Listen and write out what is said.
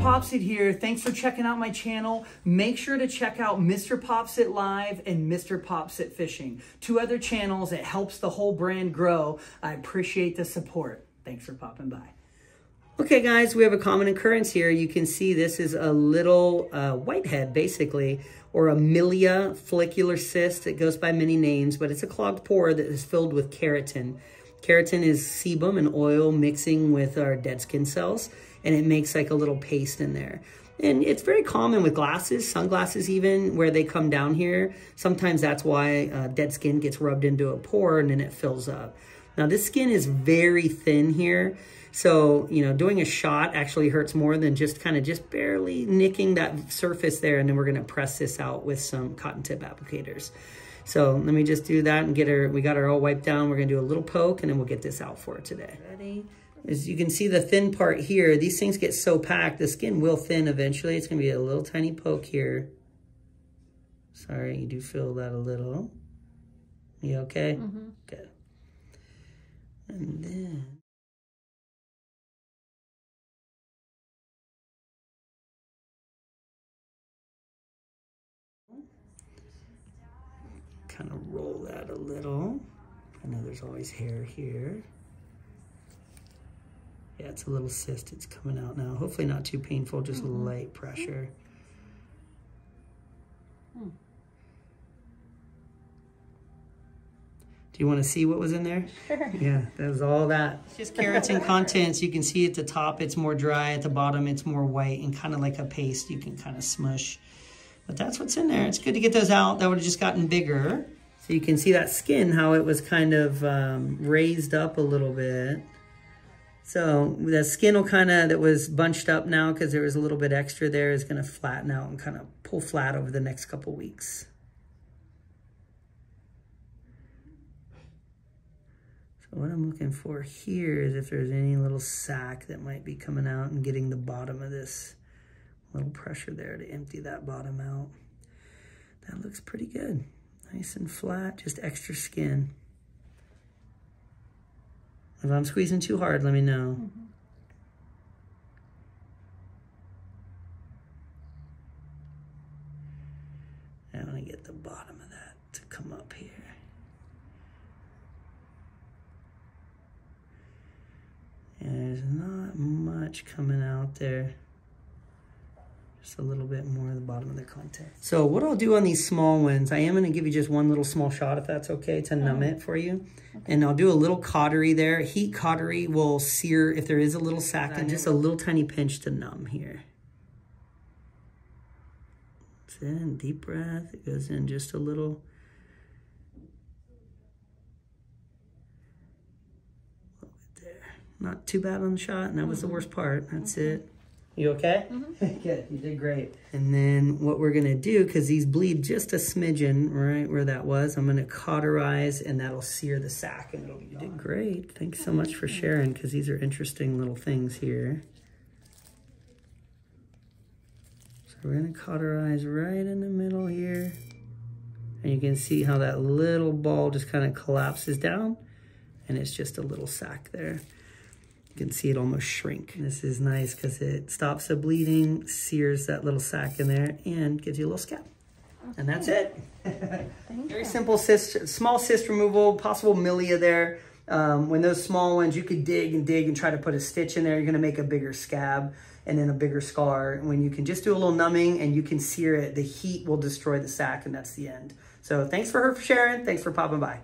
Popsit here. Thanks for checking out my channel. Make sure to check out Mr. Popsit Live and Mr. Popsit Fishing. 2 other channels. It helps the whole brand grow. I appreciate the support. Thanks for popping by. Okay guys, we have a common occurrence here. You can see this is a little whitehead basically, or a milia follicular cyst. It goes by many names, but it's a clogged pore that is filled with keratin. Keratin is sebum and oil mixing with our dead skin cells, and it makes like a little paste in there. And it's very common with glasses, sunglasses even, where they come down here. Sometimes that's why dead skin gets rubbed into a pore and then it fills up. Now this skin is very thin here. So, you know, doing a shot actually hurts more than just kind of just barely nicking that surface there. And then we're gonna press this out with some cotton tip applicators. So let me just do that and get her, we got her all wiped down. We're gonna do a little poke and then we'll get this out for her today. Ready? As you can see the thin part here, these things get so packed, the skin will thin eventually. It's gonna be a little tiny poke here. Sorry, you do feel that a little. You okay? Mm-hmm. Good. And then. Kind of roll that a little. I know there's always hair here. Yeah, it's a little cyst. It's coming out now. Hopefully not too painful, just light pressure. Do you want to see what was in there? Sure. Yeah, that was all that. It's just keratin contents. You can see at the top it's more dry, at the bottom it's more white, and kind of like a paste you can kind of smush. But that's what's in there. It's good to get those out. That would have just gotten bigger. So you can see that skin, how it was kind of raised up a little bit. So the skin will kind of, that was bunched up now because there was a little bit extra there, is going to flatten out and kind of pull flat over the next couple weeks. So what I'm looking for here is if there's any little sac that might be coming out and getting the bottom of this. Little pressure there to empty that bottom out. That looks pretty good. Nice and flat, just extra skin. If I'm squeezing too hard, let me know. I want to get the bottom of that to come up here. And there's not much coming out there. Just a little bit more at the bottom of the content. So what I'll do on these small ones, I am going to give you just one little small shot, if that's okay, to numb it for you. Okay. And I'll do a little cautery there. Heat cautery will sear if there is a little sac, and just a little tiny pinch to numb here. That's it. Deep breath. It goes in just a little. A little bit there. Not too bad on the shot, and that was the worst part. That's it. You okay? Good, you did great. And then what we're gonna do, because these bleed just a smidgen right where that was, I'm gonna cauterize and that'll sear the sac and it'll be gone. You did great. Thanks so much for sharing, because these are interesting little things here. So we're gonna cauterize right in the middle here. And you can see how that little ball just kind of collapses down, and it's just a little sac there. You can see it almost shrink. This is nice because it stops the bleeding, sears that little sac in there, and gives you a little scab. And that's it. Very simple cyst, small cyst removal, possible milia there. When those small ones, you could dig and try to put a stitch in there, you're gonna make a bigger scab and then a bigger scar. When you can just do a little numbing and you can sear it, the heat will destroy the sac, and that's the end. So thanks for sharing. Thanks for popping by.